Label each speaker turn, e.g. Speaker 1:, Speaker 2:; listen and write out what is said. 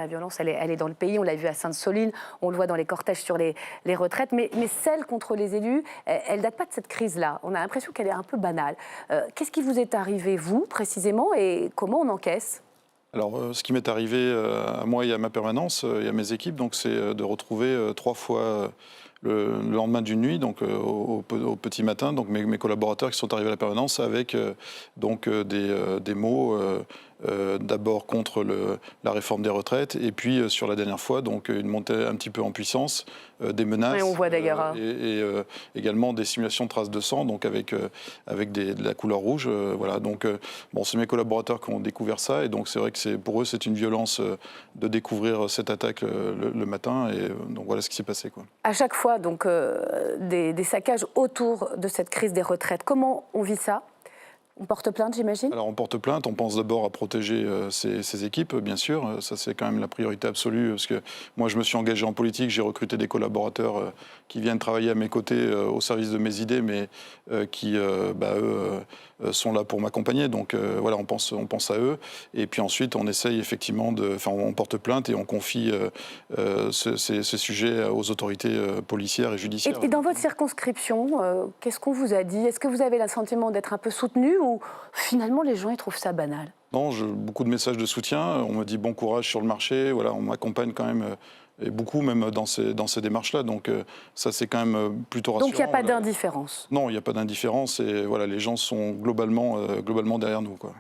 Speaker 1: La violence, elle est dans le pays, on l'a vu à Sainte-Soline, on le voit dans les cortèges sur les retraites, mais celle contre les élus, elle ne date pas de cette crise-là. On a l'impression qu'elle est un peu banale. Qu'est-ce qui vous est arrivé, vous, précisément, et comment on encaisse ?
Speaker 2: Alors, ce qui m'est arrivé à moi et à ma permanence et à mes équipes, donc, c'est de retrouver 3 fois le lendemain d'une nuit, donc au petit matin, donc mes collaborateurs qui sont arrivés à la permanence avec donc des mots d'abord contre la réforme des retraites et puis sur la dernière fois, donc une montée un petit peu en puissance, des menaces.
Speaker 1: Oui, on voit d'ailleurs.
Speaker 2: Et également des simulations de traces de sang, donc avec de la couleur rouge. Voilà, donc bon, c'est mes collaborateurs qui ont découvert ça et donc c'est vrai que pour eux c'est une violence de découvrir cette attaque le matin et donc voilà ce qui s'est passé, quoi.
Speaker 1: À chaque fois, donc, des saccages autour de cette crise des retraites. Comment on vit ça ? On porte plainte, j'imagine ?
Speaker 2: Alors on porte plainte, on pense d'abord à protéger ces équipes, bien sûr. Ça c'est quand même la priorité absolue, parce que moi je me suis engagé en politique, j'ai recruté des collaborateurs qui viennent travailler à mes côtés au service de mes idées, mais qui, eux, sont là pour m'accompagner. Donc voilà, on pense à eux. Et puis ensuite on essaye effectivement on porte plainte et on confie ces sujets aux autorités policières et judiciaires.
Speaker 1: Et dans votre circonscription, qu'est-ce qu'on vous a dit ? Est-ce que vous avez le sentiment d'être un peu soutenu ou finalement les gens ils trouvent ça banal ?
Speaker 2: Non, beaucoup de messages de soutien. On me dit bon courage sur le marché. Voilà, on m'accompagne quand même, et beaucoup même dans ces démarches-là. Donc ça, c'est quand même plutôt rassurant.
Speaker 1: Donc il n'y a pas d'indifférence ?
Speaker 2: Non, il n'y a pas d'indifférence. Et voilà, les gens sont globalement derrière nous, quoi.